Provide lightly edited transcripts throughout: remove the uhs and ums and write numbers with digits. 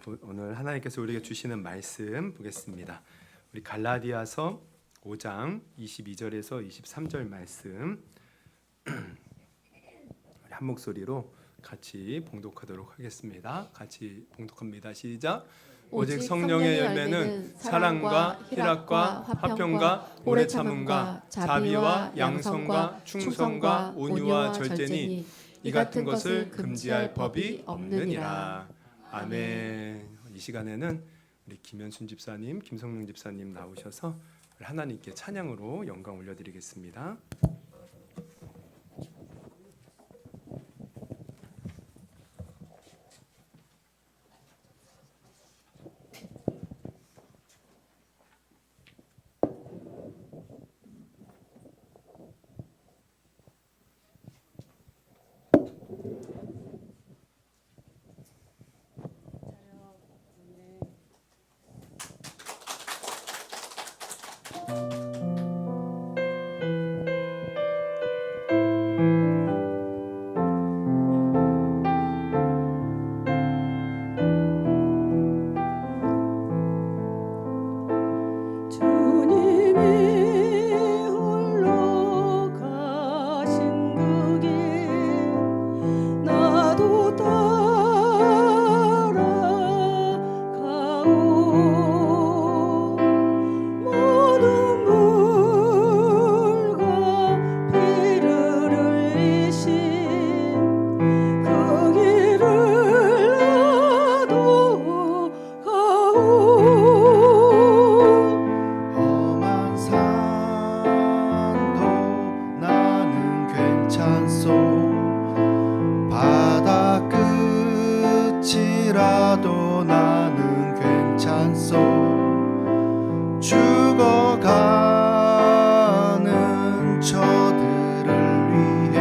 오늘 하나님께서 우리에게 주시는 말씀 보겠습니다. 우리 갈라디아서 5장 22절에서 23절 말씀 한 목소리로 같이 봉독하도록 하겠습니다. 같이 봉독합니다. 시작. 오직 성령의 열매는 사랑과 희락과 화평과 오래 참음과 자비와 양성과 충성과 온유와 절제니 이 같은 것을 금지할 법이 없느니라. 아멘. 이 시간에는 우리 김현순 집사님, 김성룡 집사님 나오셔서 하나님께 찬양으로 영광 올려드리겠습니다. 바다 끝이라도 나는 괜찮소. 죽어가는 저들을 위해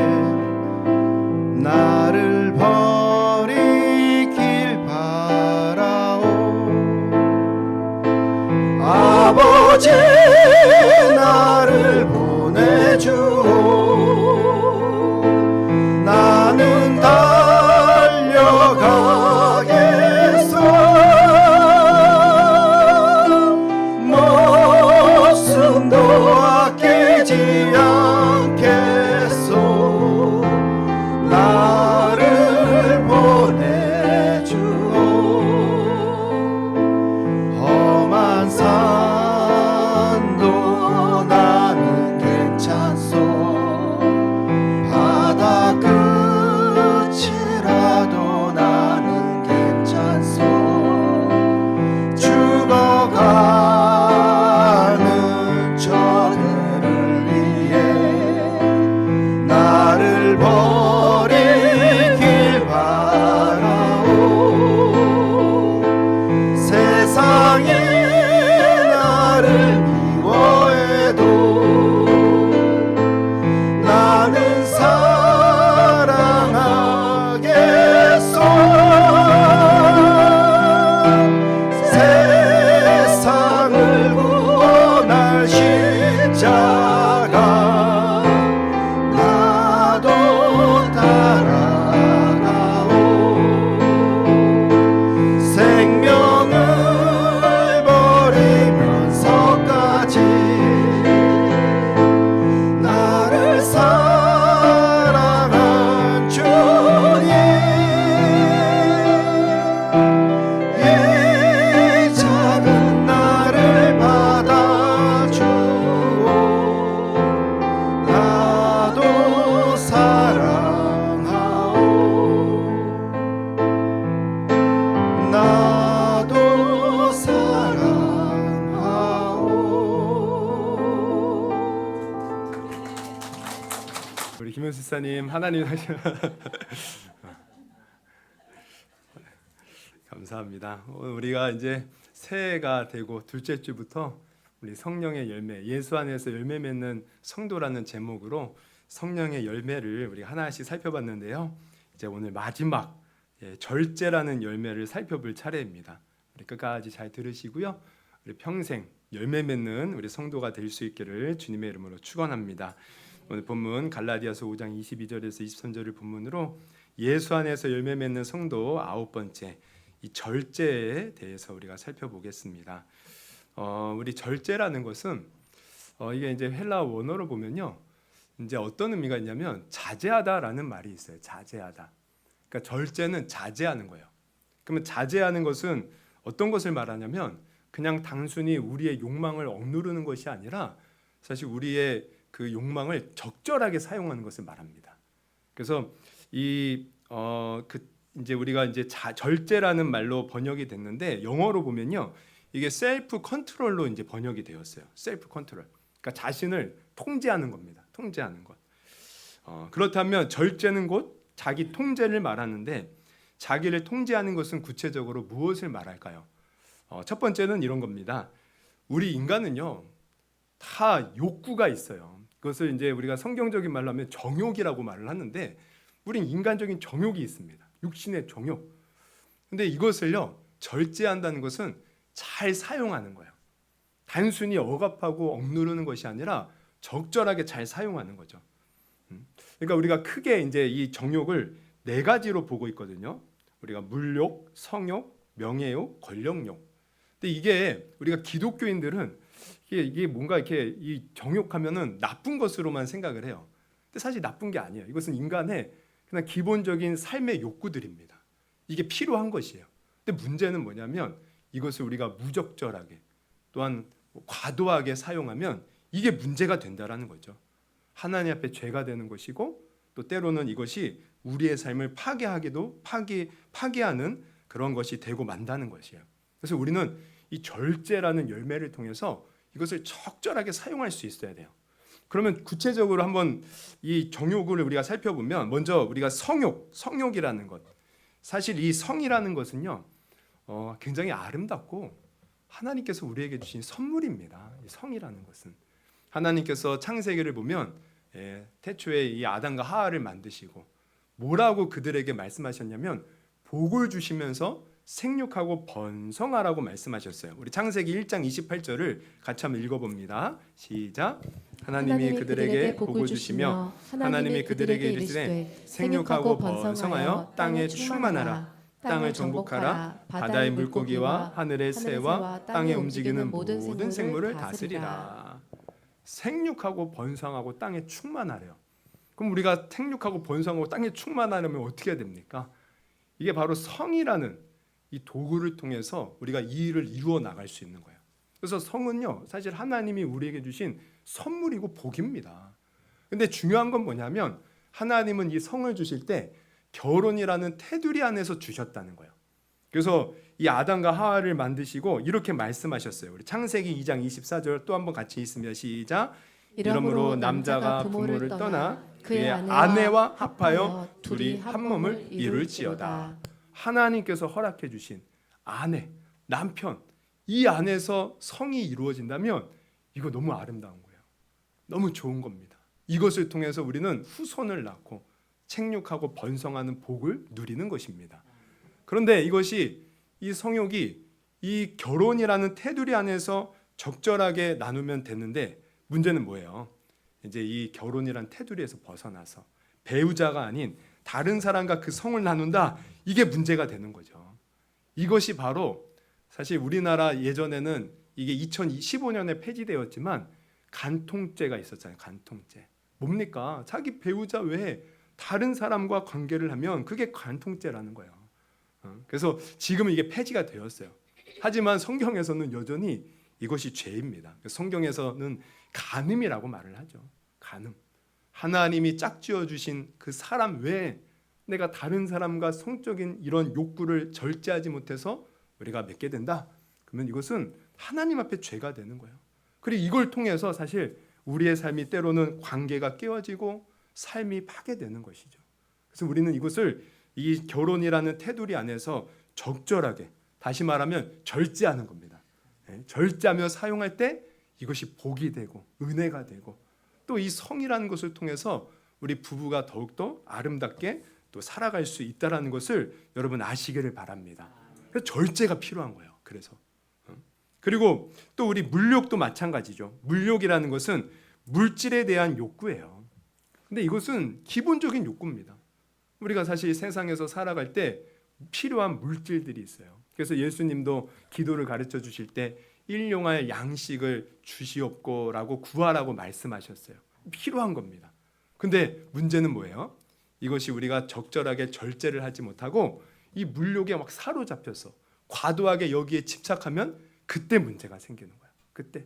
나를 버리길 바라오. 아버지 나를 보내주오. 나는 달려가겠소. 목숨도 아끼지 않겠소. 나를 보내주오. 험한 산도 나는 괜찮소. 바다 끝이라도 나는 괜찮소. 죽어가는 저들을 위해 나를 버리길 바라오. 세상이 나를 미워해도 나는 사랑하겠소. 세상을 구원할 십자가 나도 따라가오. 생명을 버리면서까지 나를 사랑한 주님, 이 작은 나를 받아주오. 나도 사랑하오. 나도 사랑하오. 우리 김현수 집사님 하나님 하셔. 감사합니다. 오늘 우리가 이제 새해가 되고 둘째 주부터 우리 성령의 열매, 예수 안에서 열매 맺는 성도라는 제목으로 성령의 열매를 우리 하나씩 살펴봤는데요. 이제 오늘 마지막 절제라는 열매를 살펴볼 차례입니다. 우리 끝까지 잘 들으시고요. 우리 평생 열매 맺는 우리 성도가 될 수 있기를 주님의 이름으로 축원합니다. 오늘 본문 갈라디아서 5장 22절에서 23절을 본문으로 예수 안에서 열매 맺는 성도 9번째, 이 절제에 대해서 우리가 살펴보겠습니다. 우리 절제라는 것은 이게 이제 헬라 원어로 보면요, 이제 어떤 의미가 있냐면 자제하다라는 말이 있어요. 자제하다. 그러니까 절제는 자제하는 거예요. 그러면 자제하는 것은 어떤 것을 말하냐면 그냥 단순히 우리의 욕망을 억누르는 것이 아니라 사실 우리의 그 욕망을 적절하게 사용하는 것을 말합니다. 그래서 이제 우리가 이제 절제라는 말로 번역이 됐는데 영어로 보면요, 이게 셀프 컨트롤로 이제 번역이 되었어요. 셀프 컨트롤. 그러니까 자신을 통제하는 겁니다. 통제하는 것. 그렇다면 절제는 곧 자기 통제를 말하는데 자기를 통제하는 것은 구체적으로 무엇을 말할까요? 첫 번째는 이런 겁니다. 우리 인간은요, 다 욕구가 있어요. 그것을 이제 우리가 성경적인 말로 하면 정욕이라고 말을 하는데 우린 인간적인 정욕이 있습니다. 육신의 정욕. 근데 이것을요, 절제한다는 것은 잘 사용하는 거예요. 단순히 억압하고 억누르는 것이 아니라 적절하게 잘 사용하는 거죠. 그러니까 우리가 크게 이제 이 정욕을 네 가지로 보고 있거든요. 우리가 물욕, 성욕, 명예욕, 권력욕. 근데 이게 우리가 기독교인들은 이게 뭔가 이렇게 이 정욕하면은 나쁜 것으로만 생각을 해요. 근데 사실 나쁜 게 아니에요. 이것은 인간의 그냥 기본적인 삶의 욕구들입니다. 이게 필요한 것이에요. 근데 문제는 뭐냐면 이것을 우리가 무적절하게 또한 과도하게 사용하면 이게 문제가 된다라는 거죠. 하나님 앞에 죄가 되는 것이고 또 때로는 이것이 우리의 삶을 파괴하는 그런 것이 되고 만다는 것이에요. 그래서 우리는 이 절제라는 열매를 통해서 이것을 적절하게 사용할 수 있어야 돼요. 그러면 구체적으로 한번 이 정욕을 우리가 살펴보면 먼저 우리가 성욕이라는 것. 사실 이 성이라는 것은요, 굉장히 아름답고 하나님께서 우리에게 주신 선물입니다. 이 성이라는 것은 하나님께서 창세기를 보면 태초에 이 아담과 하와를 만드시고 뭐라고 그들에게 말씀하셨냐면 복을 주시면서 생육하고 번성하라고 말씀하셨어요. 우리 창세기 1장 28절을 같이 한번 읽어봅니다. 시작. 하나님이 그들에게 복을 주시며 하나님이 그들에게 이르시되 생육하고 번성하여 땅에 충만하라. 땅을 정복하라. 바다의 물고기와 하늘의 새와 땅에 움직이는 모든 생물을 다스리라. 생육하고 번성하고 땅에 충만하래요. 그럼 우리가 생육하고 번성하고 땅에 충만하려면 어떻게 해야 됩니까? 이게 바로 성이라는 이 도구를 통해서 우리가 이 일을 이루어 나갈 수 있는 거예요. 그래서 성은요, 사실 하나님이 우리에게 주신 선물이고 복입니다. 근데 중요한 건 뭐냐면 하나님은 이 성을 주실 때 결혼이라는 테두리 안에서 주셨다는 거예요. 그래서 이 아담과 하와를 만드시고 이렇게 말씀하셨어요. 우리 창세기 2장 24절 또 한번 같이 있으면 시작. 이러므로 남자가 부모를 떠나 그의 아내와 합하여 둘이 한 몸을 이룰지어다. 하나님께서 허락해 주신 아내, 남편, 이 안에서 성이 이루어진다면 이거 너무 아름다운 거예요. 너무 좋은 겁니다. 이것을 통해서 우리는 후손을 낳고 생육하고 번성하는 복을 누리는 것입니다. 그런데 이것이 이 성욕이 이 결혼이라는 테두리 안에서 적절하게 나누면 되는데 문제는 뭐예요? 이제 이 결혼이란 테두리에서 벗어나서 배우자가 아닌 다른 사람과 그 성을 나눈다, 이게 문제가 되는 거죠. 이것이 바로 사실 우리나라 예전에는 이게 2015년에 폐지되었지만 간통죄가 있었잖아요. 간통죄. 뭡니까? 자기 배우자 외에 다른 사람과 관계를 하면 그게 간통죄라는 거예요. 그래서 지금은 이게 폐지가 되었어요. 하지만 성경에서는 여전히 이것이 죄입니다. 성경에서는 간음이라고 말을 하죠. 간음. 하나님이 짝지어 주신 그 사람 외에 내가 다른 사람과 성적인 이런 욕구를 절제하지 못해서 우리가 맺게 된다. 그러면 이것은 하나님 앞에 죄가 되는 거예요. 그리고 이걸 통해서 사실 우리의 삶이 때로는 관계가 깨어지고 삶이 파괴되는 것이죠. 그래서 우리는 이것을 이 결혼이라는 테두리 안에서 적절하게, 다시 말하면 절제하는 겁니다. 절제하며 사용할 때 이것이 복이 되고 은혜가 되고 또 이 성이라는 것을 통해서 우리 부부가 더욱더 아름답게 또 살아갈 수 있다는 것을 여러분 아시기를 바랍니다. 그래서 절제가 필요한 거예요. 그리고 또 우리 물욕도 마찬가지죠. 물욕이라는 것은 물질에 대한 욕구예요. 근데 이것은 기본적인 욕구입니다. 우리가 사실 세상에서 살아갈 때 필요한 물질들이 있어요. 그래서 예수님도 기도를 가르쳐 주실 때 일용할 양식을 주시옵고라고 구하라고 말씀하셨어요. 필요한 겁니다. 근데 문제는 뭐예요? 이것이 우리가 적절하게 절제를 하지 못하고 이 물욕에 막 사로잡혀서 과도하게 여기에 집착하면 그때 문제가 생기는 거예요. 그때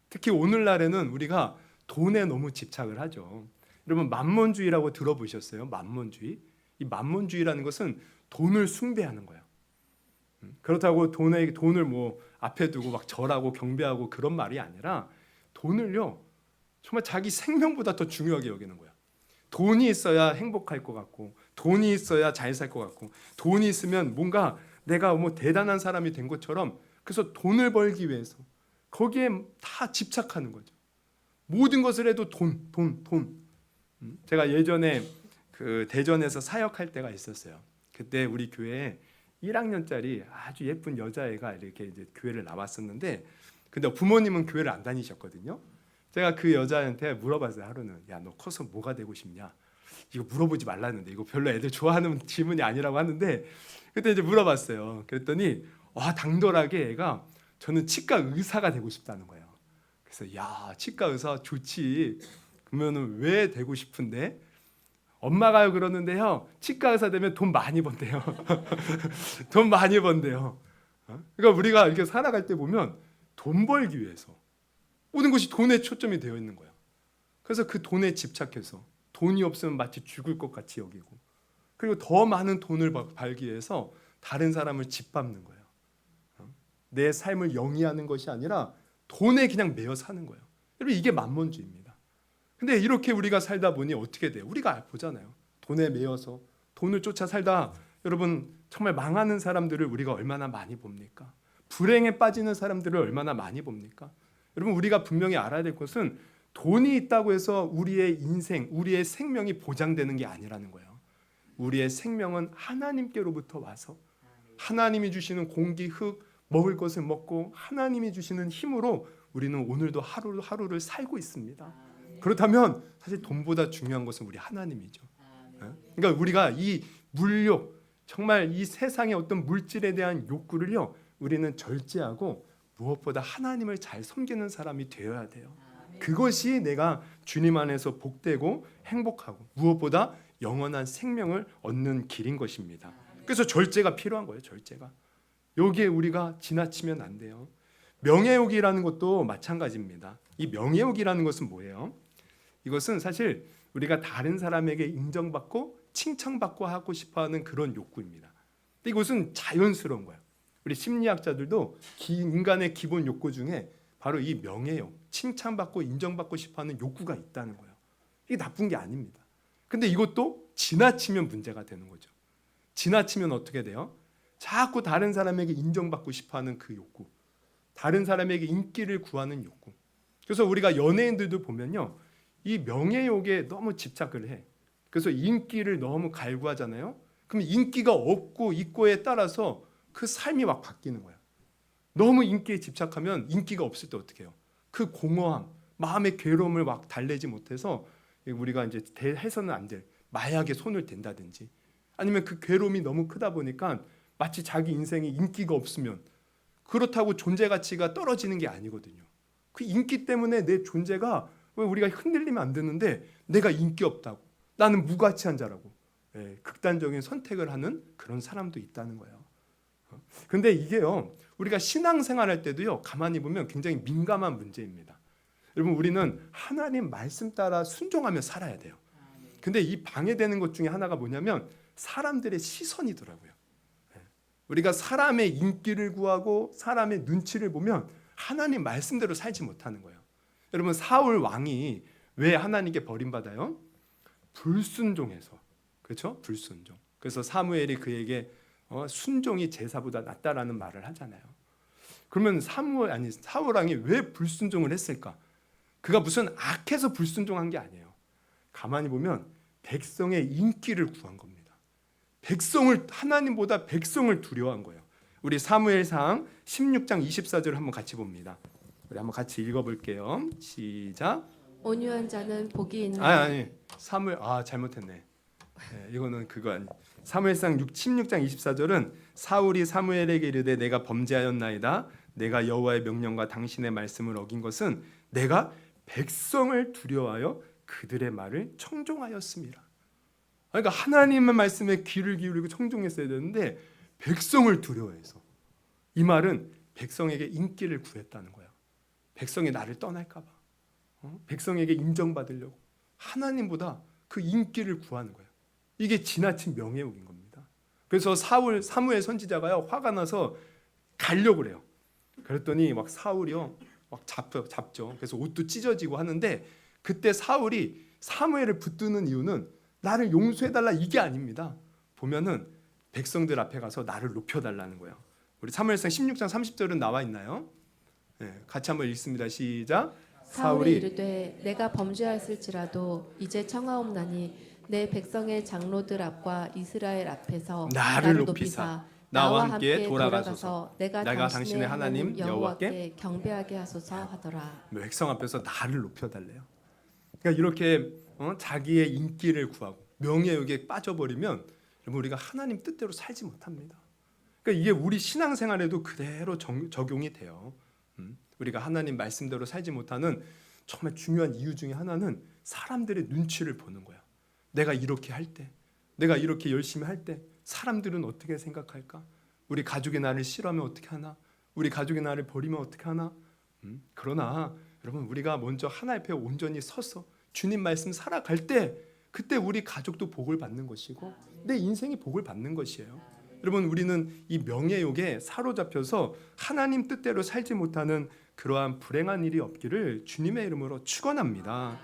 특히 오늘날에는 우리가 돈에 너무 집착을 하죠. 여러분 만몬주의라고 들어보셨어요? 만몬주의? 이 만몬주의라는 것은 돈을 숭배하는 거예요. 그렇다고 돈을 뭐 앞에 두고 막 절하고 경배하고 그런 말이 아니라 돈을요 정말 자기 생명보다 더 중요하게 여기는 거예요. 돈이 있어야 행복할 것 같고 돈이 있어야 잘 살 것 같고 돈이 있으면 뭔가 내가 뭐 대단한 사람이 된 것처럼 그래서 돈을 벌기 위해서 거기에 다 집착하는 거죠. 모든 것을 해도 돈. 제가 예전에 그 대전에서 사역할 때가 있었어요. 그때 우리 교회에 1학년짜리 아주 예쁜 여자애가 이렇게 이제 교회를 나왔었는데 근데 부모님은 교회를 안 다니셨거든요. 제가 그 여자한테 물어봤어요. 하루는 야 너 커서 뭐가 되고 싶냐? 이거 물어보지 말라는데 이거 별로 애들 좋아하는 질문이 아니라고 하는데 그때 이제 물어봤어요. 그랬더니 와 당돌하게 애가 저는 치과 의사가 되고 싶다는 거예요. 그래서 야 치과 의사 좋지. 그러면은 왜 되고 싶은데? 엄마가요 그러는데요. 치과 의사 되면 돈 많이 번대요. 돈 많이 번대요. 그러니까 우리가 이렇게 살아갈 때 보면 돈 벌기 위해서 모든 것이 돈에 초점이 되어 있는 거예요. 그래서 그 돈에 집착해서 돈이 없으면 마치 죽을 것 같이 여기고 그리고 더 많은 돈을 벌기 위해서 다른 사람을 짓밟는 거예요. 내 삶을 영위하는 것이 아니라 돈에 그냥 매여 사는 거예요. 여러분 이게 만몬주의입니다. 근데 이렇게 우리가 살다 보니 어떻게 돼요? 우리가 보잖아요. 돈에 매여서 돈을 쫓아 살다 여러분 정말 망하는 사람들을 우리가 얼마나 많이 봅니까? 불행에 빠지는 사람들을 얼마나 많이 봅니까? 여러분 우리가 분명히 알아야 될 것은 돈이 있다고 해서 우리의 인생, 우리의 생명이 보장되는 게 아니라는 거예요. 우리의 생명은 하나님께로부터 와서 하나님이 주시는 공기, 흙, 먹을 것을 먹고 하나님이 주시는 힘으로 우리는 오늘도 하루를 살고 있습니다. 그렇다면 사실 돈보다 중요한 것은 우리 하나님이죠. 그러니까 우리가 이 물욕, 정말 이 세상의 어떤 물질에 대한 욕구를요, 우리는 절제하고 무엇보다 하나님을 잘 섬기는 사람이 되어야 돼요. 그것이 내가 주님 안에서 복되고 행복하고 무엇보다 영원한 생명을 얻는 길인 것입니다. 그래서 절제가 필요한 거예요. 절제가. 여기에 우리가 지나치면 안 돼요. 명예욕이라는 것도 마찬가지입니다. 이 명예욕이라는 것은 뭐예요? 이것은 사실 우리가 다른 사람에게 인정받고 칭찬받고 하고 싶어하는 그런 욕구입니다. 근데 이것은 자연스러운 거예요. 우리 심리학자들도 인간의 기본 욕구 중에 바로 이 명예욕, 칭찬받고 인정받고 싶어하는 욕구가 있다는 거예요. 이게 나쁜 게 아닙니다. 근데 이것도 지나치면 문제가 되는 거죠. 지나치면 어떻게 돼요? 자꾸 다른 사람에게 인정받고 싶어하는 그 욕구, 다른 사람에게 인기를 구하는 욕구. 그래서 우리가 연예인들도 보면요, 이 명예욕에 너무 집착을 해. 그래서 인기를 너무 갈구하잖아요. 그럼 인기가 없고 있고에 따라서 그 삶이 막 바뀌는 거야. 너무 인기에 집착하면 인기가 없을 때 어떻게 해요? 그 공허함, 마음의 괴로움을 막 달래지 못해서 우리가 이제 해서는 안 될 마약에 손을 댄다든지 아니면 그 괴로움이 너무 크다 보니까 마치 자기 인생에 인기가 없으면 그렇다고 존재 가치가 떨어지는 게 아니거든요. 그 인기 때문에 내 존재가 왜 우리가 흔들리면 안 되는데 내가 인기 없다고 나는 무가치한 자라고 극단적인 선택을 하는 그런 사람도 있다는 거예요. 근데 이게요 우리가 신앙생활할 때도요 가만히 보면 굉장히 민감한 문제입니다. 여러분 우리는 하나님 말씀 따라 순종하며 살아야 돼요. 근데 이 방해되는 것 중에 하나가 뭐냐면 사람들의 시선이더라고요. 우리가 사람의 인기를 구하고 사람의 눈치를 보면 하나님 말씀대로 살지 못하는 거예요. 여러분 사울 왕이 왜 하나님께 버림받아요? 불순종해서. 그렇죠? 불순종. 그래서 사무엘이 그에게 순종이 제사보다 낫다라는 말을 하잖아요. 그러면 사울 왕이 왜 불순종을 했을까? 그가 무슨 악해서 불순종한 게 아니에요. 가만히 보면 백성의 인기를 구한 겁니다. 하나님보다 백성을 두려워한 거예요. 우리 사무엘상 16장 24절을 한번 같이 봅니다. 우리 한번 같이 읽어볼게요. 시작. 온유한 자는 복이 있는 사무엘 잘못했네. 이거는 그거 아니. 사무엘상 16장 24절은 사울이 사무엘에게 이르되 내가 범죄하였나이다. 내가 여호와의 명령과 당신의 말씀을 어긴 것은 내가 백성을 두려워하여 그들의 말을 청종하였습니다. 그러니까 하나님의 말씀에 귀를 기울이고 청종했어야 되는데 백성을 두려워해서, 이 말은 백성에게 인기를 구했다는 거야. 백성이 나를 떠날까 봐, 백성에게 인정받으려고 하나님보다 그 인기를 구하는 거야. 이게 지나친 명예욕인 겁니다. 그래서 사무엘 선지자가요, 화가 나서 가려고 그래요. 그랬더니 막 사울이요 막 잡죠. 그래서 옷도 찢어지고 하는데, 그때 사울이 사무엘을 붙드는 이유는 나를 용서해달라 이게 아닙니다. 보면은 백성들 앞에 가서 나를 높여달라는 거예요. 우리 사무엘상 16장 30절은 나와 있나요? 네, 같이 한번 읽습니다. 시작. 사울이 이르되 내가 범죄하였을지라도 이제 청하옵나니 내 백성의 장로들 앞과 이스라엘 앞에서 나를 높이사 나와 함께 돌아가소서. 내가 당신의 하나님 여호와께 경배하게 하소서 하더라. 백성 앞에서 나를 높여달래요. 그러니까 이렇게 자기의 인기를 구하고 명예욕에 빠져버리면 우리가 하나님 뜻대로 살지 못합니다. 그러니까 이게 우리 신앙생활에도 그대로 적용이 돼요. 우리가 하나님 말씀대로 살지 못하는 정말 중요한 이유 중에 하나는 사람들의 눈치를 보는 거야. 내가 이렇게 할 때, 내가 이렇게 열심히 할 때 사람들은 어떻게 생각할까? 우리 가족이 나를 싫어하면 어떻게 하나? 우리 가족이 나를 버리면 어떻게 하나? 그러나 여러분, 우리가 먼저 하나님 앞에 온전히 서서 주님 말씀 살아갈 때, 그때 우리 가족도 복을 받는 것이고 내 인생이 복을 받는 것이에요. 여러분, 우리는 이 명예욕에 사로잡혀서 하나님 뜻대로 살지 못하는 그러한 불행한 일이 없기를 주님의 이름으로 축원합니다.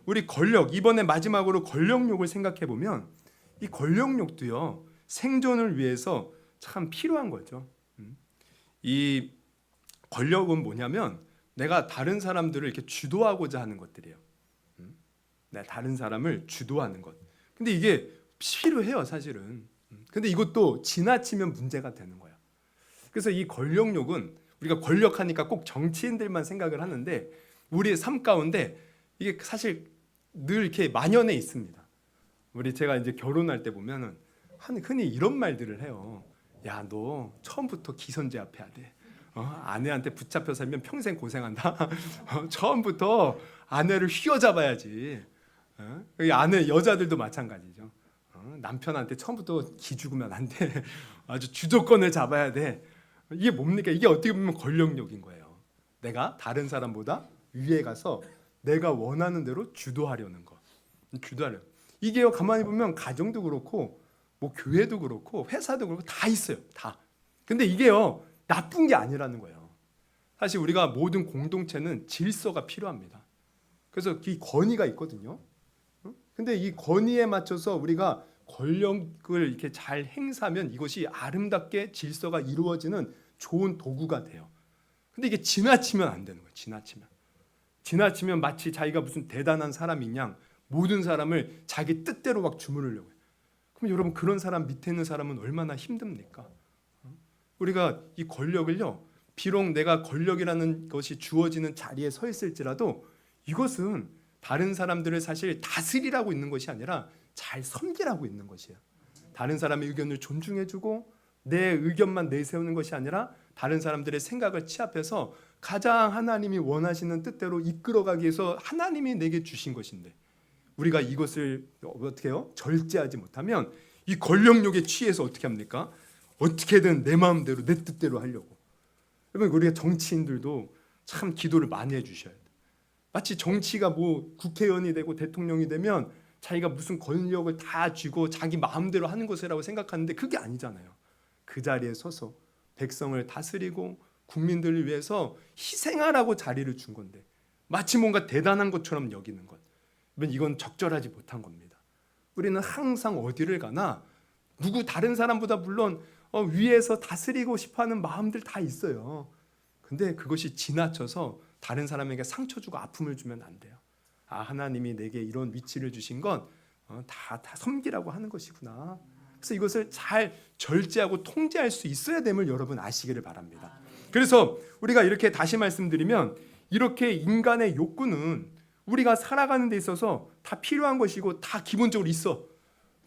우리 권력, 이번에 마지막으로 권력욕을 생각해 보면 이 권력욕도요, 생존을 위해서 참 필요한 거죠. 이 권력은 뭐냐면 내가 다른 사람들을 이렇게 주도하고자 하는 것들이에요. 내가 다른 사람을 주도하는 것. 근데 이게 필요해요, 사실은. 근데 이것도 지나치면 문제가 되는 거야. 그래서 이 권력욕은, 우리가 권력하니까 꼭 정치인들만 생각을 하는데 우리의 삶 가운데 이게 사실 늘 이렇게 만연해 있습니다. 제가 이제 결혼할 때 보면은 흔히 이런 말들을 해요. 야, 너 처음부터 기선제압해야 돼. 아내한테 붙잡혀 살면 평생 고생한다. 처음부터 아내를 휘어잡아야지. 아내 여자들도 마찬가지죠. 남편한테 처음부터 기죽으면 안 돼. 아주 주도권을 잡아야 돼. 이게 뭡니까? 이게 어떻게 보면 권력욕인 거예요. 내가 다른 사람보다 위에 가서 내가 원하는 대로 주도하려는 거. 주도하려는. 이게요, 가만히 보면 가정도 그렇고 뭐 교회도 그렇고 회사도 그렇고 다 있어요. 다. 근데 이게요, 나쁜 게 아니라는 거예요. 사실 우리가 모든 공동체는 질서가 필요합니다. 그래서 이 권위가 있거든요. 근데 이 권위에 맞춰서 우리가 권력을 이렇게 잘 행사하면 이것이 아름답게 질서가 이루어지는 좋은 도구가 돼요. 근데 이게 지나치면 안 되는 거예요. 지나치면 마치 자기가 무슨 대단한 사람인 양 모든 사람을 자기 뜻대로 막 주무르려고 해요. 그럼 여러분, 그런 사람 밑에 있는 사람은 얼마나 힘듭니까? 우리가 이 권력을요, 비록 내가 권력이라는 것이 주어지는 자리에 서 있을지라도 이것은 다른 사람들을 사실 다스리라고 있는 것이 아니라 잘 섬기라고 있는 것이에요. 다른 사람의 의견을 존중해주고 내 의견만 내세우는 것이 아니라 다른 사람들의 생각을 취합해서 가장 하나님이 원하시는 뜻대로 이끌어가기 위해서 하나님이 내게 주신 것인데, 우리가 이것을 어떻게 해요? 절제하지 못하면 이 권력욕에 취해서 어떻게 합니까? 어떻게든 내 마음대로 내 뜻대로 하려고. 여러분, 우리가 정치인들도 참 기도를 많이 해주셔야 돼요. 마치 정치가 뭐 국회의원이 되고 대통령이 되면 자기가 무슨 권력을 다 쥐고 자기 마음대로 하는 것이라고 생각하는데 그게 아니잖아요. 그 자리에 서서 백성을 다스리고 국민들을 위해서 희생하라고 자리를 준 건데 마치 뭔가 대단한 것처럼 여기는 것. 이건 적절하지 못한 겁니다. 우리는 항상 어디를 가나 누구 다른 사람보다 물론 위에서 다스리고 싶어하는 마음들 다 있어요. 근데 그것이 지나쳐서 다른 사람에게 상처 주고 아픔을 주면 안 돼요. 하나님이 내게 이런 위치를 주신 건 다 섬기라고 하는 것이구나. 그래서 이것을 잘 절제하고 통제할 수 있어야 됨을 여러분 아시기를 바랍니다. 그래서 우리가 이렇게 다시 말씀드리면 이렇게 인간의 욕구는 우리가 살아가는 데 있어서 다 필요한 것이고 다 기본적으로 있어.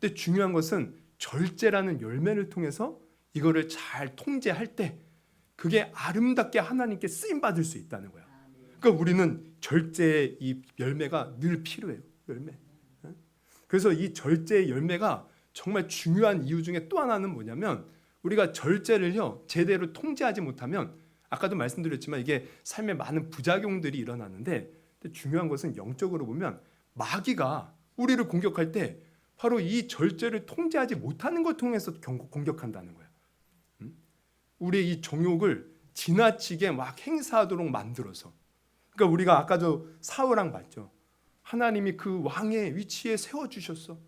근데 중요한 것은 절제라는 열매를 통해서 이거를 잘 통제할 때 그게 아름답게 하나님께 쓰임 받을 수 있다는 거야. 그러니까 우리는 절제의 이 열매가 늘 필요해요. 열매. 그래서 이 절제의 열매가 정말 중요한 이유 중에 또 하나는 뭐냐면 우리가 절제를요 제대로 통제하지 못하면 아까도 말씀드렸지만 이게 삶에 많은 부작용들이 일어나는데 중요한 것은 영적으로 보면 마귀가 우리를 공격할 때 바로 이 절제를 통제하지 못하는 걸 통해서 공격한다는 거예요. 우리의 이 정욕을 지나치게 막 행사하도록 만들어서 그러니까 우리가 아까도 사울왕 봤죠. 하나님이 그 왕의 위치에 세워주셨어.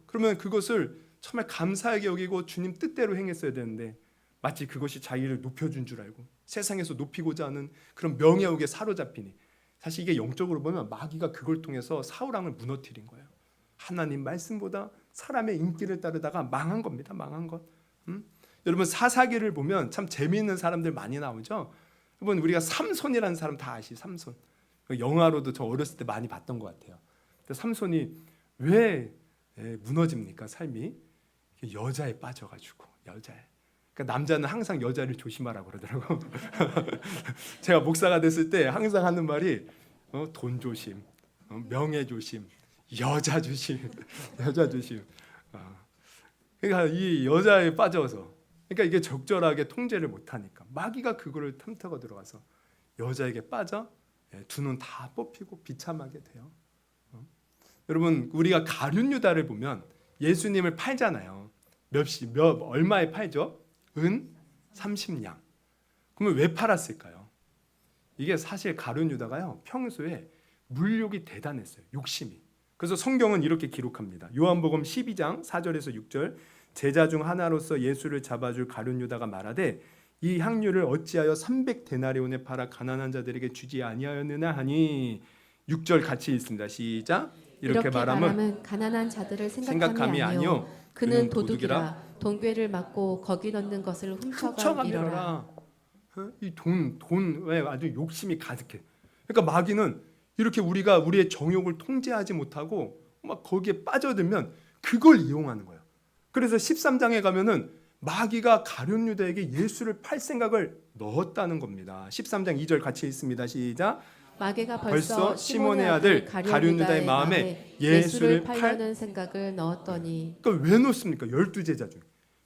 그러면 그것을 정말 감사하게 여기고 주님 뜻대로 행했어야 되는데 마치 그것이 자기를 높여준 줄 알고 세상에서 높이고자 하는 그런 명예욕에 사로잡히니 사실 이게 영적으로 보면 마귀가 그걸 통해서 사울왕을 무너뜨린 거예요. 하나님 말씀보다 사람의 인기를 따르다가 망한 겁니다. 망한 것. 여러분 사사기를 보면 참 재미있는 사람들 많이 나오죠. 여러분 우리가 삼손이라는 사람 다 아시죠? 삼손. 영화로도 저 어렸을 때 많이 봤던 것 같아요. 근데 삼손이 왜 무너집니까? 삶이 여자에 빠져가지고 여자에. 그러니까 남자는 항상 여자를 조심하라고 그러더라고. 제가 목사가 됐을 때 항상 하는 말이 돈 조심, 명예 조심, 여자 조심, 여자 조심. 그러니까 이 여자에 빠져서, 그러니까 이게 적절하게 통제를 못하니까 마귀가 그거를 탐터가 들어가서 여자에게 빠져 두 눈 다 뽑히고 비참하게 돼요. 여러분 우리가 가룟 유다를 보면 예수님을 팔잖아요. 얼마에 팔죠? 은 30냥. 그러면 왜 팔았을까요? 이게 사실 가룟 유다가요 평소에 물욕이 대단했어요. 욕심이. 그래서 성경은 이렇게 기록합니다. 요한복음 12장 4절에서 6절 제자 중 하나로서 예수를 잡아줄 가룟 유다가 말하되 이 향유를 어찌하여 300데나리온에 팔아 가난한 자들에게 주지 아니하였느냐 하니 6절 같이 읽습니다. 시작. 이렇게 말하면 가난한 자들을 생각함이 생각함이 아니요 아니요 그는 도둑이라 동괴를 맞고 거기 넣는 것을 훔쳐가미러라. 이 돈에 아주 욕심이 가득해. 그러니까 마귀는 이렇게 우리가 우리의 정욕을 통제하지 못하고 막 거기에 빠져들면 그걸 이용하는 거예요. 그래서 13장에 가면은 마귀가 가룟 유다에게 예수를 팔 생각을 넣었다는 겁니다. 13장 2절 같이 읽습니다. 시작. 마귀가 벌써 시몬의 아들 가룟 유다의 마음에 예수를 팔려는 생각을 넣었더니. 그러니까 왜 넣습니까? 12제자 중에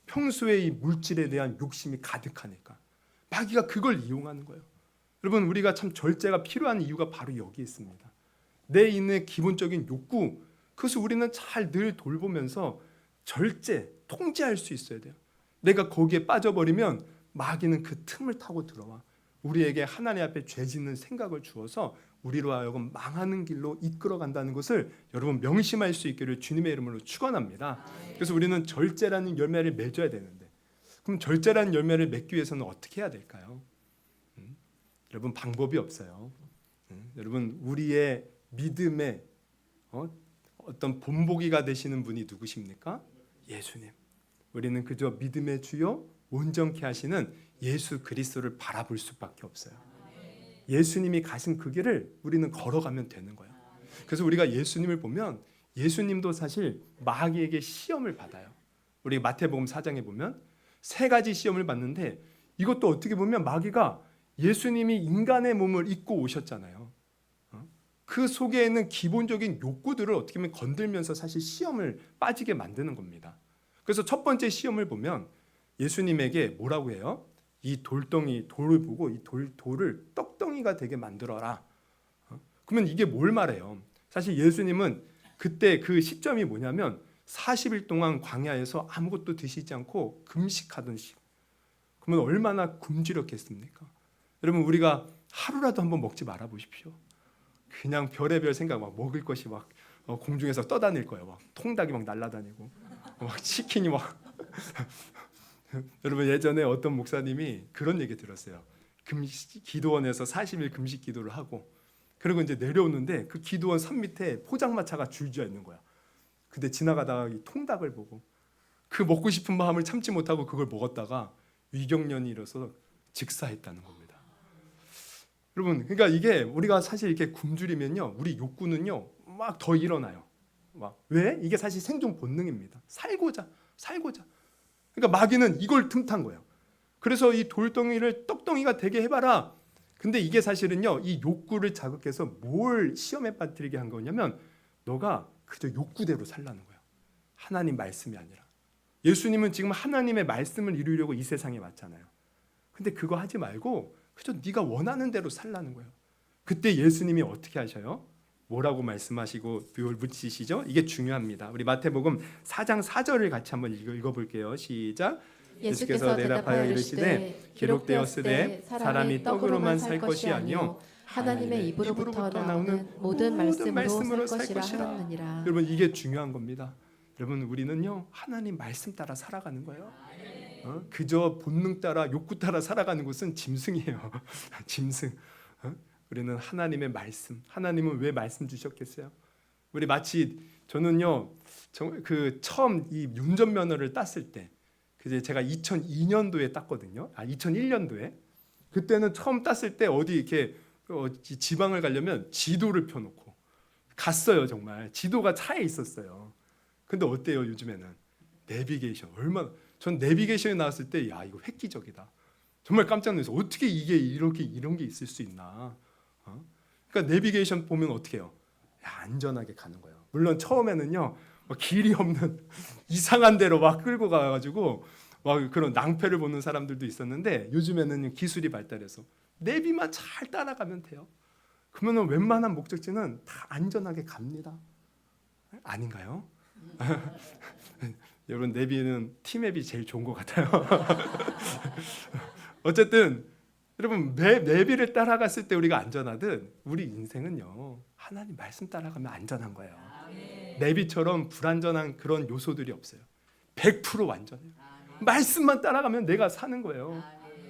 평소에 이 물질에 대한 욕심이 가득하니까 마귀가 그걸 이용하는 거예요. 여러분 우리가 참 절제가 필요한 이유가 바로 여기 있습니다. 내 인의 기본적인 욕구 그것을 우리는 잘 늘 돌보면서 절제, 통제할 수 있어야 돼요. 내가 거기에 빠져버리면 마귀는 그 틈을 타고 들어와 우리에게 하나님 앞에 죄 짓는 생각을 주어서 우리로 하여금 망하는 길로 이끌어 간다는 것을 여러분 명심할 수 있기를 주님의 이름으로 축원합니다. 그래서 우리는 절제라는 열매를 맺어야 되는데 그럼 절제라는 열매를 맺기 위해서는 어떻게 해야 될까요? 여러분 방법이 없어요. 여러분 우리의 믿음의 어떤 본보기가 되시는 분이 누구십니까? 예수님. 우리는 그저 믿음의 주요 온전케 하시는 예수 그리스도를 바라볼 수밖에 없어요. 예수님이 가신 그 길을 우리는 걸어가면 되는 거예요. 그래서 우리가 예수님을 보면 예수님도 사실 마귀에게 시험을 받아요. 우리 마태복음 4장에 보면 세 가지 시험을 받는데 이것도 어떻게 보면 마귀가 예수님이 인간의 몸을 입고 오셨잖아요. 그 속에 있는 기본적인 욕구들을 어떻게 보면 건들면서 사실 시험을 빠지게 만드는 겁니다. 그래서 첫 번째 시험을 보면 예수님에게 뭐라고 해요? 이 돌을 보고 이 돌을 떡덩이가 되게 만들어라. 그러면 이게 뭘 말해요? 사실 예수님은 그때 그 시점이 뭐냐면 40일 동안 광야에서 아무것도 드시지 않고 금식하던 시. 그러면 얼마나 굶주렸겠습니까? 여러분 우리가 하루라도 한번 먹지 말아 보십시오. 그냥 별의별 생각 막 먹을 것이 막 공중에서 떠다닐 거예요. 막 통닭이 막 날아다니고 막 치킨이 막 여러분 예전에 어떤 목사님이 그런 얘기 들었어요. 기도원에서 40일 금식 기도를 하고 그리고 이제 내려오는데 그 기도원 산 밑에 포장마차가 줄지어 있는 거야. 근데 지나가다가 이 통닭을 보고 그 먹고 싶은 마음을 참지 못하고 그걸 먹었다가 위경련이 일어서 즉사했다는 겁니다. 여러분, 그러니까 이게 우리가 사실 이렇게 굶주리면요, 우리 욕구는요 막 더 일어나요. 막 왜? 이게 사실 생존 본능입니다. 살고자 살고자. 그러니까 마귀는 이걸 틈탄 거예요. 그래서 이 돌덩이를 떡덩이가 되게 해봐라. 근데 이게 사실은요, 이 욕구를 자극해서 뭘 시험에 빠뜨리게 한 거냐면 너가 그저 욕구대로 살라는 거예요. 하나님 말씀이 아니라. 예수님은 지금 하나님의 말씀을 이루려고 이 세상에 왔잖아요. 근데 그거 하지 말고 그저 네가 원하는 대로 살라는 거예요. 그때 예수님이 어떻게 하셔요? 뭐라고 말씀하시고 붙이시죠? 이게 중요합니다. 우리 마태복음 4장 4절을 같이 한번 읽어볼게요. 시작. 예수께서 대답하여 이르시되 기록되었으되 사람이 떡으로만 살 것이 아니요 하나님의 입으로부터 나오는 모든 말씀으로 살 것이라 하느니라. 여러분 이게 중요한 겁니다. 여러분 우리는요 하나님 말씀 따라 살아가는 거예요. 그저 본능 따라 욕구 따라 살아가는 것은 짐승이에요. 짐승. 우리는 하나님의 말씀. 하나님은 왜 말씀 주셨겠어요? 우리 마치 저는요 그 처음 이 운전면허를 땄을 때 그제 제가 2002년도에 땄거든요. 2001년도에 그때는 처음 땄을 때 어디 이렇게 지방을 가려면 지도를 펴놓고 갔어요. 정말 지도가 차에 있었어요. 근데 어때요 요즘에는 내비게이션 얼마나 전 내비게이션이 나왔을 때 야 이거 획기적이다. 정말 깜짝 놀라서 어떻게 이게 이런 게 있을 수 있나? 그러니까 내비게이션 보면 어떻게 해요? 야, 안전하게 가는 거예요. 물론 처음에는요 길이 없는 이상한 데로 막 끌고 가가지고 막 그런 낭패를 보는 사람들도 있었는데 요즘에는 기술이 발달해서 내비만 잘 따라가면 돼요. 그러면 웬만한 목적지는 다 안전하게 갑니다. 아닌가요? 여러분 내비는 T맵이 제일 좋은 것 같아요. 어쨌든 여러분 내비를 따라갔을 때 우리가 안전하듯 우리 인생은요 하나님 말씀 따라가면 안전한 거예요. 내비처럼 불안전한 그런 요소들이 없어요. 100% 완전해요. 말씀만 따라가면 내가 사는 거예요.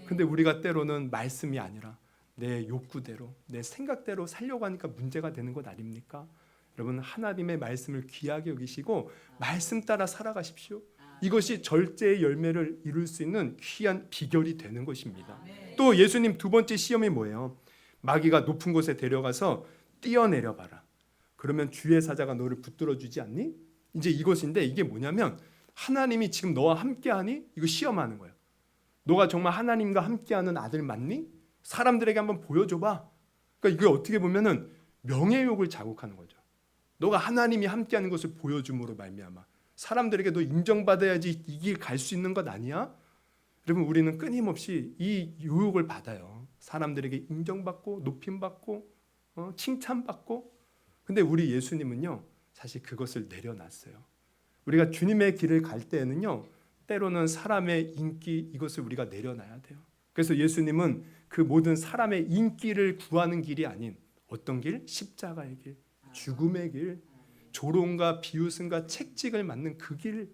근데 우리가 때로는 말씀이 아니라 내 욕구대로 내 생각대로 살려고 하니까 문제가 되는 것 아닙니까? 여러분 하나님의 말씀을 귀하게 여기시고 말씀 따라 살아가십시오. 이것이 절제의 열매를 이룰 수 있는 귀한 비결이 되는 것입니다. 또 예수님 두 번째 시험이 뭐예요? 마귀가 높은 곳에 데려가서 뛰어내려 봐라. 그러면 주의 사자가 너를 붙들어 주지 않니? 이제 이것인데 이게 뭐냐면 하나님이 지금 너와 함께하니? 이거 시험하는 거예요. 너가 정말 하나님과 함께하는 아들 맞니? 사람들에게 한번 보여줘봐. 그러니까 이게 어떻게 보면은 명예욕을 자극하는 거죠. 너가 하나님이 함께하는 것을 보여줌으로 말미암아 사람들에게 너 인정받아야지 이 길 갈 수 있는 것 아니야? 여러분 우리는 끊임없이 이 유혹을 받아요. 사람들에게 인정받고 높임받고 칭찬받고. 근데 우리 예수님은요 사실 그것을 내려놨어요. 우리가 주님의 길을 갈 때에는요 때로는 사람의 인기 이것을 우리가 내려놔야 돼요. 그래서 예수님은 그 모든 사람의 인기를 구하는 길이 아닌 어떤 길? 십자가의 길, 죽음의 길, 조롱과 비웃음과 책찍을 맞는 그 길.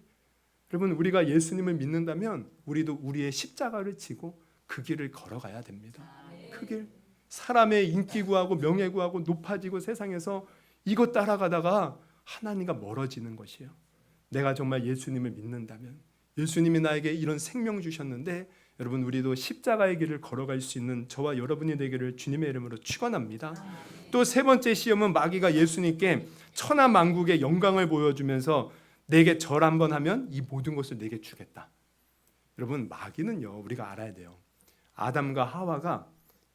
여러분 우리가 예수님을 믿는다면 우리도 우리의 십자가를 지고 그 길을 걸어가야 됩니다. 그 길. 사람의 인기 구하고 명예 구하고 높아지고 세상에서 이것 따라가다가 하나님과 멀어지는 것이에요. 내가 정말 예수님을 믿는다면 예수님이 나에게 이런 생명 주셨는데 여러분 우리도 십자가의 길을 걸어갈 수 있는 저와 여러분이 되기를 주님의 이름으로 축원합니다. 또 세 번째 시험은 마귀가 예수님께 천하만국의 영광을 보여주면서 내게 절 한번 하면 이 모든 것을 내게 주겠다. 여러분 마귀는요 우리가 알아야 돼요. 아담과 하와가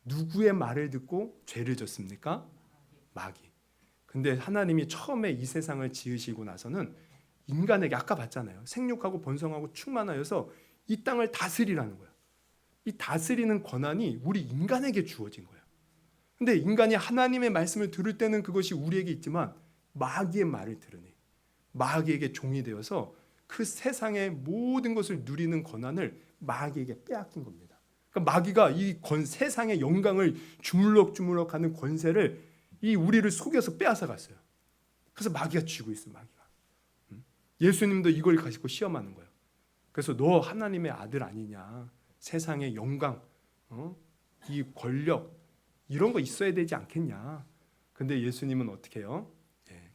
누구의 말을 듣고 죄를 졌습니까? 마귀. 근데 하나님이 처음에 이 세상을 지으시고 나서는 인간에게 아까 봤잖아요. 생육하고 번성하고 충만하여서 이 땅을 다스리라는 거예요. 이 다스리는 권한이 우리 인간에게 주어진 거예요. 근데 인간이 하나님의 말씀을 들을 때는 그것이 우리에게 있지만 마귀의 말을 들으니 마귀에게 종이 되어서 그 세상의 모든 것을 누리는 권한을 마귀에게 빼앗긴 겁니다. 그러니까 마귀가 이 세상의 영광을 주물럭주물럭하는 권세를 이 우리를 속여서 빼앗아 갔어요. 그래서 마귀가 쥐고 있어요. 마귀가. 예수님도 이걸 가지고 시험하는 거예요. 그래서 너 하나님의 아들 아니냐? 세상의 영광, 이 권력 이런 거 있어야 되지 않겠냐? 근데 예수님은 어떻게 해요?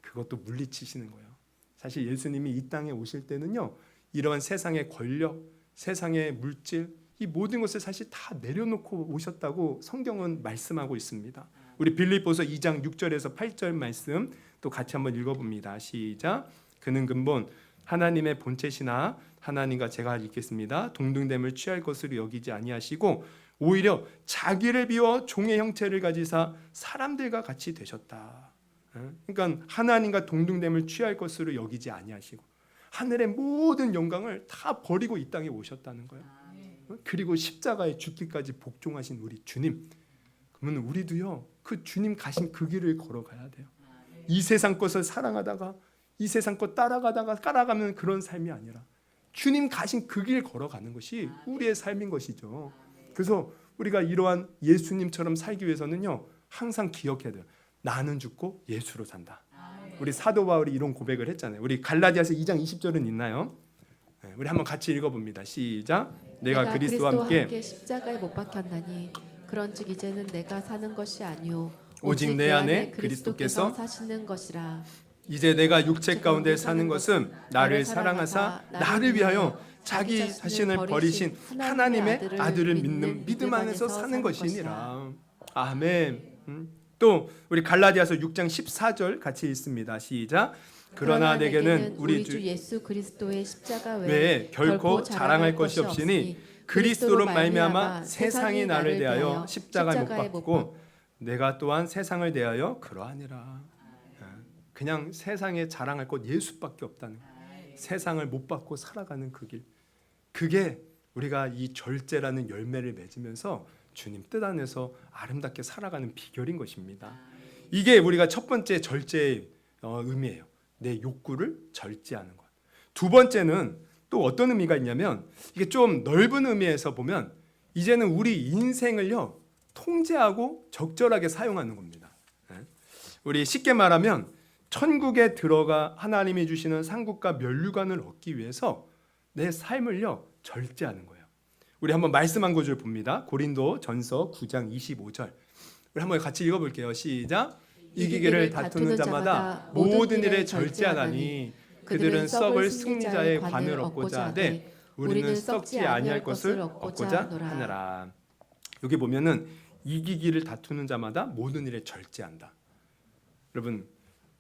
그것도 물리치시는 거예요. 사실 예수님이 이 땅에 오실 때는요, 이러한 세상의 권력, 세상의 물질, 이 모든 것을 사실 다 내려놓고 오셨다고 성경은 말씀하고 있습니다. 우리 빌립보서 2장 6절에서 8절 말씀 또 같이 한번 읽어봅니다. 시작. 그는 근본 하나님의 본체시나 하나님과 제가 읽겠습니다. 동등됨을 취할 것으로 여기지 아니하시고 오히려 자기를 비워 종의 형체를 가지사 사람들과 같이 되셨다. 그러니까 하나님과 동등됨을 취할 것으로 여기지 아니하시고 하늘의 모든 영광을 다 버리고 이 땅에 오셨다는 거예요. 그리고 십자가에 죽기까지 복종하신 우리 주님. 그러면 우리도요 그 주님 가신 그 길을 걸어가야 돼요. 이 세상 것을 사랑하다가 이 세상 것 따라가면 그런 삶이 아니라 주님 가신 그 길 걸어가는 것이 우리의 삶인 것이죠. 그래서 우리가 이러한 예수님처럼 살기 위해서는요 항상 기억해야 돼요. 나는 죽고 예수로 산다. 우리 사도 바울이 이런 고백을 했잖아요. 우리 갈라디아서 2장 20절은 있나요? 우리 한번 같이 읽어봅니다. 시작. 내가 그리스도와 함께 십자가에 못 박혔나니 그런즉 이제는 내가 사는 것이 아니요 오직 내 안에 그리스도께서 사시는 것이라. 이제 내가 육체 가운데 사는 것은 나를 사랑하사 나를 위하여 자기 자신을 버리신 하나님의 아들을 믿는 믿음 안에서 사는 것이니라. 아멘. 또 우리 갈라디아서 6장 14절 같이 읽습니다. 시작. 그러나 내게는 우리 주 예수 그리스도의 십자가 외에 결코 자랑할 것이 없으니 그리스도로 말미암아 세상이 나를 대하여 십자가에 못 박고 내가 또한 세상을 대하여 그러하니라. 그냥 세상에 자랑할 것 예수밖에 없다는 거예요. 세상을 못 받고 살아가는 그 길. 그게 우리가 이 절제라는 열매를 맺으면서 주님 뜻 안에서 아름답게 살아가는 비결인 것입니다. 이게 우리가 첫 번째 절제의 의미예요. 내 욕구를 절제하는 것. 두 번째는 또 어떤 의미가 있냐면 이게 좀 넓은 의미에서 보면 이제는 우리 인생을요 통제하고 적절하게 사용하는 겁니다. 우리 쉽게 말하면 천국에 들어가 하나님이 주시는 상급과 면류관을 얻기 위해서 내 삶을요 절제하는 거예요. 우리 한번 말씀 한 구절 봅니다. 고린도 전서 9장 25절. 우리 한번 같이 읽어볼게요. 시작. 이기기를 다투는 자마다 모든 일에 절제하나니 그들은 썩을 승리자의 관을 얻고자 하되 우리는 썩지 아니할 것을 얻고자 하느라. 여기 보면은 이기기를 다투는 자마다 모든 일에 절제한다. 여러분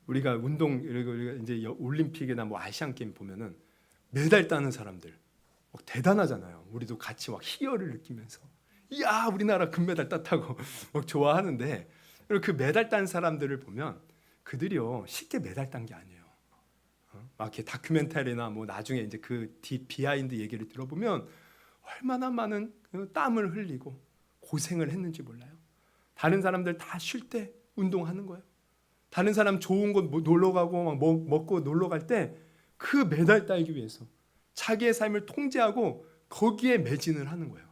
우리가 운동 이제 올림픽이나 뭐 아시안 게임 보면은 메달 따는 사람들 대단하잖아요. 우리도 같이 막 희열을 느끼면서 이야 우리나라 금메달 땄다고 막 좋아하는데 그 메달 딴 사람들을 보면 그들이요 쉽게 메달 딴 게 아니에요. 막 이렇게 다큐멘터리나 뭐 나중에 이제 그 비하인드 얘기를 들어보면 얼마나 많은 땀을 흘리고 고생을 했는지 몰라요. 다른 사람들 다 쉴 때 운동하는 거예요. 다른 사람 좋은 곳 놀러 가고 막 먹고 놀러 갈 때 그 메달 따기 위해서 자기의 삶을 통제하고 거기에 매진을 하는 거예요.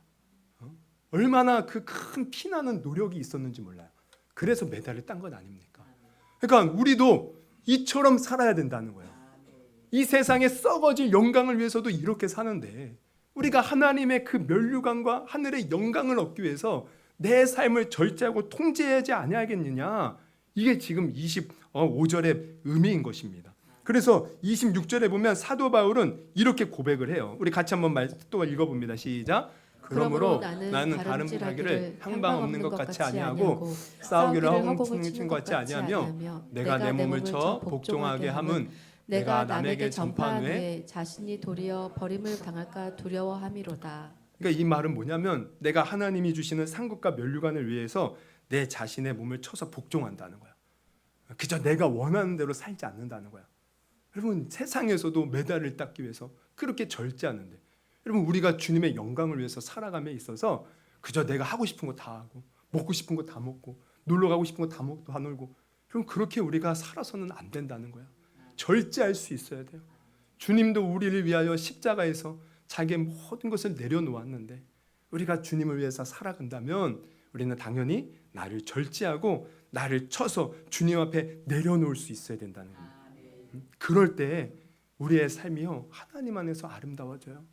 얼마나 그 큰 피나는 노력이 있었는지 몰라요. 그래서 메달을 딴 건 아닙니까? 그러니까 우리도 이처럼 살아야 된다는 거예요. 이 세상에 썩어질 영광을 위해서도 이렇게 사는데 우리가 하나님의 그 면류관과 하늘의 영광을 얻기 위해서 내 삶을 절제하고 통제하지 아니하겠느냐. 이게 지금 25절의 의미인 것입니다. 그래서 26절에 보면 사도 바울은 이렇게 고백을 해요. 우리 같이 한번 또 읽어봅니다. 시작. 그러므로 나는 다른 부하기를 향방 없는 것 같이 아니하고 싸우기를 허공을 것 같이 아니하며 내가 내 몸을 쳐 복종하게 함은 내가 남에게 전파한 후에 자신이 도리어 버림을 당할까 두려워함이로다. 그러니까 이 말은 뭐냐면 내가 하나님이 주시는 상급과 면류관을 위해서 내 자신의 몸을 쳐서 복종한다는 거야. 그저 내가 원하는 대로 살지 않는다는 거야. 여러분 세상에서도 메달을 땄기 위해서 그렇게 절제하는데 여러분 우리가 주님의 영광을 위해서 살아감에 있어서 그저 내가 하고 싶은 거 다 하고 먹고 싶은 거 다 먹고 놀러 가고 싶은 거 다 먹고 다 놀고 그럼 그렇게 우리가 살아서는 안 된다는 거야. 절제할 수 있어야 돼요. 주님도 우리를 위하여 십자가에서 자기의 모든 것을 내려놓았는데 우리가 주님을 위해서 살아간다면 우리는 당연히 나를 절제하고 나를 쳐서 주님 앞에 내려놓을 수 있어야 된다는 겁니다. 그럴 때 우리의 삶이요 하나님 안에서 아름다워져요.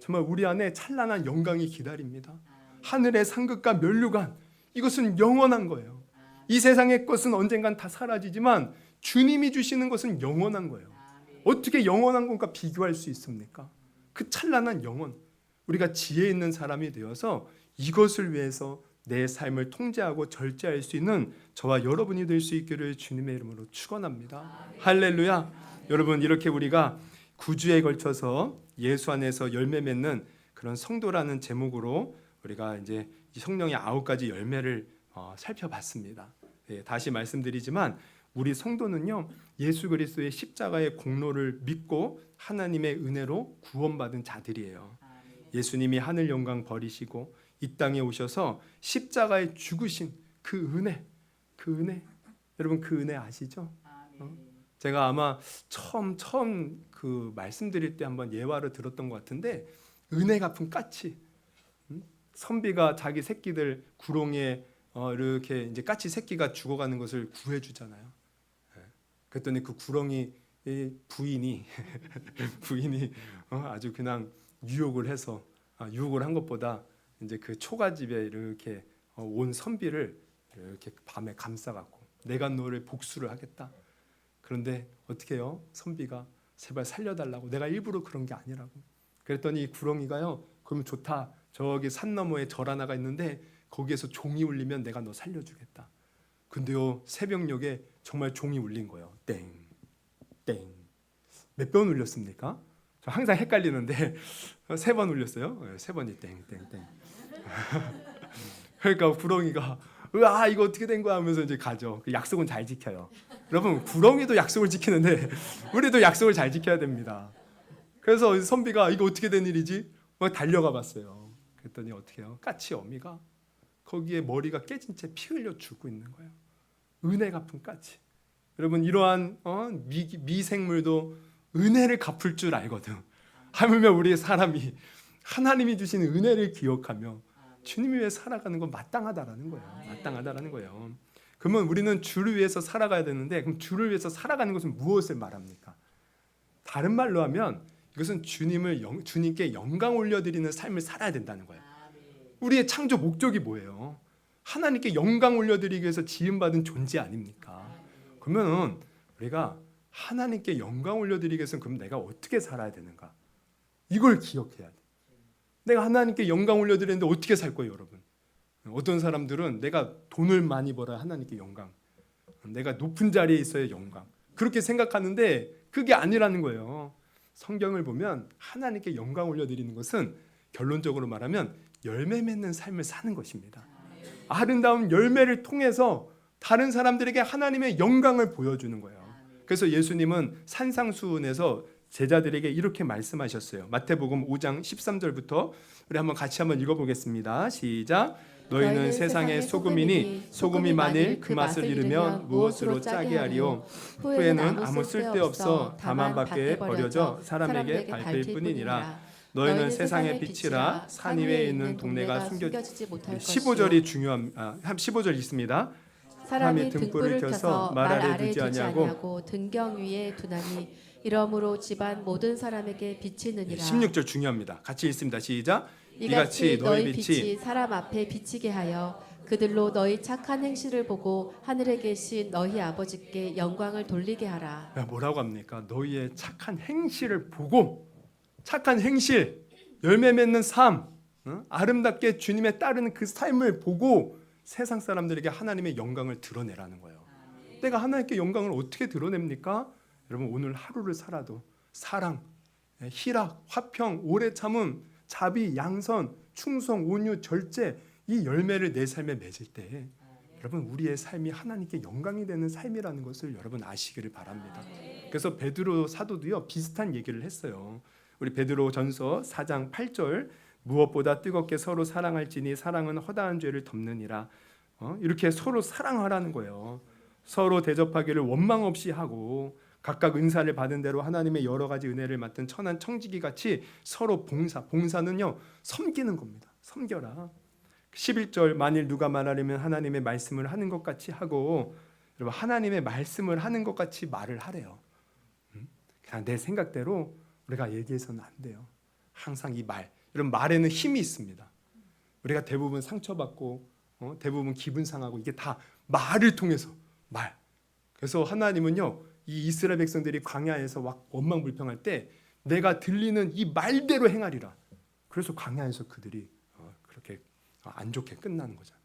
정말 우리 안에 찬란한 영광이 기다립니다. 하늘의 상급과 면류관 이것은 영원한 거예요. 이 세상의 것은 언젠간 다 사라지지만 주님이 주시는 것은 영원한 거예요. 어떻게 영원한 것과 비교할 수 있습니까? 그 찬란한 영원. 우리가 지혜 있는 사람이 되어서 이것을 위해서 내 삶을 통제하고 절제할 수 있는 저와 여러분이 될 수 있기를 주님의 이름으로 축원합니다. 할렐루야. 여러분 이렇게 우리가 9주에 걸쳐서 예수 안에서 열매 맺는 그런 성도라는 제목으로 우리가 이제 이 성령의 9가지 열매를 살펴봤습니다. 예, 다시 말씀드리지만 우리 성도는요 예수 그리스도의 십자가의 공로를 믿고 하나님의 은혜로 구원받은 자들이에요. 예수님이 하늘 영광 버리시고 이 땅에 오셔서 십자가에 죽으신 그 은혜, 여러분 그 은혜 아시죠? 제가 아마 처음 그 말씀드릴 때 한번 예화를 들었던 것 같은데 은혜 갚은 까치, 선비가 자기 새끼들 구렁이에 이렇게 이제 까치 새끼가 죽어가는 것을 구해주잖아요. 그랬더니 그 구렁이 부인이 아주 그냥 유혹을 해서 유혹을 한 것보다 이제 그 초가집에 이렇게 온 선비를 이렇게 밤에 감싸갖고 내가 너를 복수를 하겠다. 그런데 어떻게 해요? 선비가 제발 살려달라고, 내가 일부러 그런 게 아니라고. 그랬더니 이 구렁이가요, 그러면 좋다, 저기 산 너머에 절 하나가 있는데 거기에서 종이 울리면 내가 너 살려주겠다. 근데요 새벽녘에 정말 종이 울린 거예요. 땡 땡. 몇 번 울렸습니까? 저 항상 헷갈리는데 3번 울렸어요. 3번이 땡땡땡. 그러니까 구렁이가 으아 이거 어떻게 된 거야 하면서 이제 가죠. 그 약속은 잘 지켜요. 여러분 구렁이도 약속을 지키는데 우리도 약속을 잘 지켜야 됩니다. 그래서 선비가 이거 어떻게 된 일이지? 막 달려가 봤어요. 그랬더니 어떻게 해요? 까치 어미가 거기에 머리가 깨진 채 피 흘려 죽고 있는 거예요. 은혜 갚은 까치. 여러분 이러한 미생물도 은혜를 갚을 줄 알거든. 하물며 우리 사람이 하나님이 주신 은혜를 기억하며 주님 위해 살아가는 건 마땅하다라는 거예요. 마땅하다라는 거예요. 그러면 우리는 주를 위해서 살아가야 되는데 그럼 주를 위해서 살아가는 것은 무엇을 말합니까? 다른 말로 하면 이것은 주님께 영광 올려드리는 삶을 살아야 된다는 거예요. 우리의 창조 목적이 뭐예요? 하나님께 영광 올려드리기 위해서 지음받은 존재 아닙니까? 그러면 우리가 하나님께 영광 올려드리기 위해서는 그럼 내가 어떻게 살아야 되는가? 이걸 기억해야 돼. 내가 하나님께 영광 올려드리는데 어떻게 살 거예요, 여러분? 어떤 사람들은 내가 돈을 많이 벌어야 하나님께 영광, 내가 높은 자리에 있어야 영광, 그렇게 생각하는데 그게 아니라는 거예요. 성경을 보면 하나님께 영광 올려드리는 것은 결론적으로 말하면 열매 맺는 삶을 사는 것입니다. 아름다운 열매를 통해서 다른 사람들에게 하나님의 영광을 보여주는 거예요. 그래서 예수님은 산상수훈에서 제자들에게 이렇게 말씀하셨어요. 마태복음 5장 13절부터 우리 한번 같이 한번 읽어보겠습니다. 시작. 너희는 세상의 소금이니 소금이 만일 그 맛을 잃으면 무엇으로 짜게 하리요? 후에는 아무 쓸데없어 다만 밖에 버려져 사람에게 밟힐 뿐이니라. 너희는 세상의 빛이라. 산 위에 있는 동네가 숨겨지지 못할 것이요. 15절이 중요합니다. 15절 있습니다. 사람이 등불을 켜서 말 아래 두지 아니하고 등경 위에 두나니 이러므로 집안 모든 사람에게 비치느니라. 16절 중요합니다. 같이 읽습니다. 시작. 이같이 너희 빛이 사람 앞에 비치게 하여 그들로 너희 착한 행실을 보고 하늘에 계신 너희 아버지께 영광을 돌리게 하라. 뭐라고 합니까? 너희의 착한 행실을 보고, 착한 행실, 열매 맺는 삶, 아름답게 주님에 따르는 그 삶을 보고 세상 사람들에게 하나님의 영광을 드러내라는 거예요. 내가 하나님께 영광을 어떻게 드러냅니까? 여러분 오늘 하루를 살아도 사랑, 희락, 화평, 오래 참음, 자비, 양선, 충성, 온유, 절제, 이 열매를 내 삶에 맺을 때 여러분 우리의 삶이 하나님께 영광이 되는 삶이라는 것을 여러분 아시기를 바랍니다. 그래서 베드로 사도도요 비슷한 얘기를 했어요. 우리 베드로전서 4장 8절, 무엇보다 뜨겁게 서로 사랑할지니 사랑은 허다한 죄를 덮느니라. 이렇게 서로 사랑하라는 거예요. 서로 대접하기를 원망 없이 하고 각각 은사를 받은 대로 하나님의 여러 가지 은혜를 맡은 천한 청지기 같이 서로 봉사는요 섬기는 겁니다. 섬겨라. 11절, 만일 누가 말하려면 하나님의 말씀을 하는 것 같이 하고, 여러분 하나님의 말씀을 하는 것 같이 말을 하래요. 그냥 내 생각대로 우리가 얘기해서는 안 돼요. 항상 이 말, 이런 말에는 힘이 있습니다. 우리가 대부분 상처받고 대부분 기분 상하고 이게 다 말을 통해서 말. 그래서 하나님은요 이 이스라엘 백성들이 광야에서 막 원망불평할 때 내가 들리는 이 말대로 행하리라. 그래서 광야에서 그들이 그렇게 안 좋게 끝나는 거잖아요.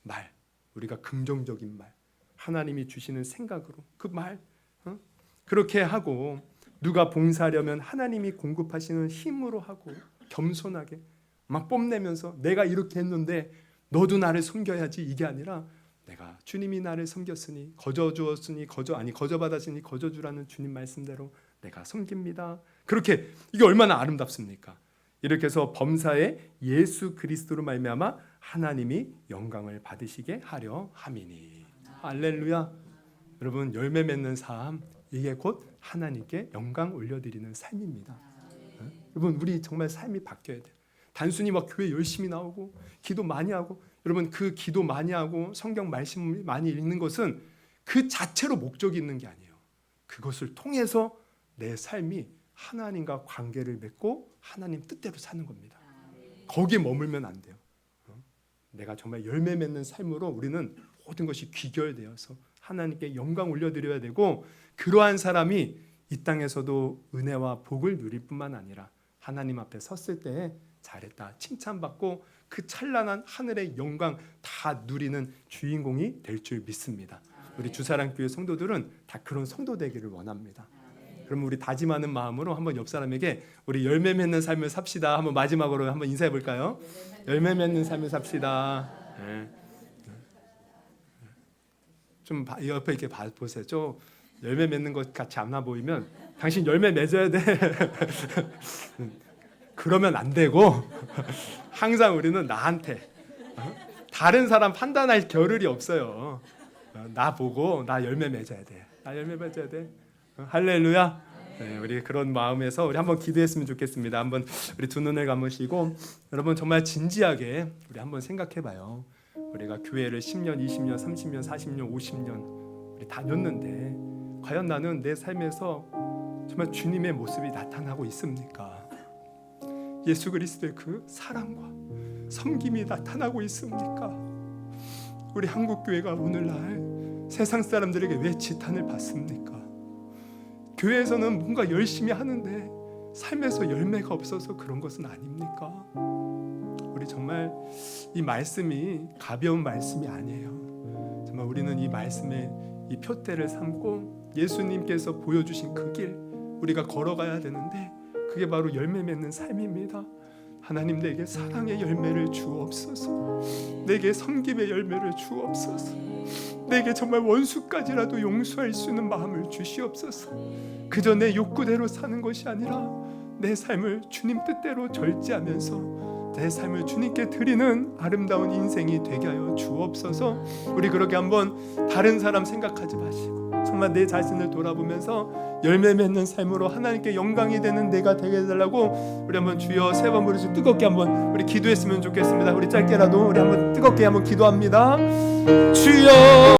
말, 우리가 긍정적인 말, 하나님이 주시는 생각으로 그 말 그렇게 하고 누가 봉사하려면 하나님이 공급하시는 힘으로 하고 겸손하게 막 뽐내면서 내가 이렇게 했는데 너도 나를 섬겨야지, 이게 아니라 내가 주님이 나를 섬겼으니 거저 주었으니 거저 받았으니 거저 주라는 주님 말씀대로 내가 섬깁니다. 그렇게, 이게 얼마나 아름답습니까? 이렇게 해서 범사에 예수 그리스도로 말미암아 하나님이 영광을 받으시게 하려 함이니. 할렐루야. 여러분, 열매 맺는 삶, 이게 곧 하나님께 영광 올려드리는 삶입니다. 여러분, 우리 정말 삶이 바뀌어야 돼요. 단순히 막 교회 열심히 나오고 기도 많이 하고, 여러분 그 기도 많이 하고 성경 말씀 많이 읽는 것은 그 자체로 목적이 있는 게 아니에요. 그것을 통해서 내 삶이 하나님과 관계를 맺고 하나님 뜻대로 사는 겁니다. 거기에 머물면 안 돼요. 내가 정말 열매 맺는 삶으로 우리는 모든 것이 귀결되어서 하나님께 영광 올려드려야 되고, 그러한 사람이 이 땅에서도 은혜와 복을 누릴 뿐만 아니라 하나님 앞에 섰을 때 잘했다 칭찬받고 그 찬란한 하늘의 영광 다 누리는 주인공이 될 줄 믿습니다. 우리 주사랑교회 성도들은 다 그런 성도 되기를 원합니다. 그럼 우리 다짐하는 마음으로 한번 옆 사람에게 우리 열매 맺는 삶을 삽시다. 한번 마지막으로 한번 인사해 볼까요? 열매 맺는 삶을 삽시다. 네. 좀 옆에 이렇게 보세요. 좀 열매 맺는 것 같이 안 나 보이면 당신 열매 맺어야 돼. 그러면 안 되고 항상 우리는 나한테, 다른 사람 판단할 겨를이 없어요. 나 보고 나 열매 맺어야 돼. 나 열매 맺어야 돼. 할렐루야. 네, 우리 그런 마음에서 우리 한번 기도했으면 좋겠습니다. 한번 우리 두 눈을 감으시고 여러분 정말 진지하게 우리 한번 생각해봐요. 우리가 교회를 10년, 20년, 30년, 40년, 50년 우리 다녔는데 과연 나는 내 삶에서 정말 주님의 모습이 나타나고 있습니까? 예수 그리스도의 그 사랑과 섬김이 나타나고 있습니까? 우리 한국교회가 오늘날 세상 사람들에게 왜 지탄을 받습니까? 교회에서는 뭔가 열심히 하는데 삶에서 열매가 없어서 그런 것은 아닙니까? 우리 정말 이 말씀이 가벼운 말씀이 아니에요. 정말 우리는 이 말씀에 이 표대를 삼고 예수님께서 보여주신 그 길 우리가 걸어가야 되는데, 그게 바로 열매 맺는 삶입니다. 하나님, 내게 사랑의 열매를 주옵소서. 내게 섬김의 열매를 주옵소서. 내게 정말 원수까지라도 용서할 수 있는 마음을 주시옵소서. 그저 내 욕구대로 사는 것이 아니라 내 삶을 주님 뜻대로 절제하면서 내 삶을 주님께 드리는 아름다운 인생이 되게 하여 주옵소서. 우리 그렇게 한번 다른 사람 생각하지 마시고 정말 내 자신을 돌아보면서 열매 맺는 삶으로 하나님께 영광이 되는 내가 되게 해달라고 우리 한번 주여 세 번 부르시고 뜨겁게 한번 우리 기도했으면 좋겠습니다. 우리 짧게라도 우리 한번 뜨겁게 한번 기도합니다. 주여.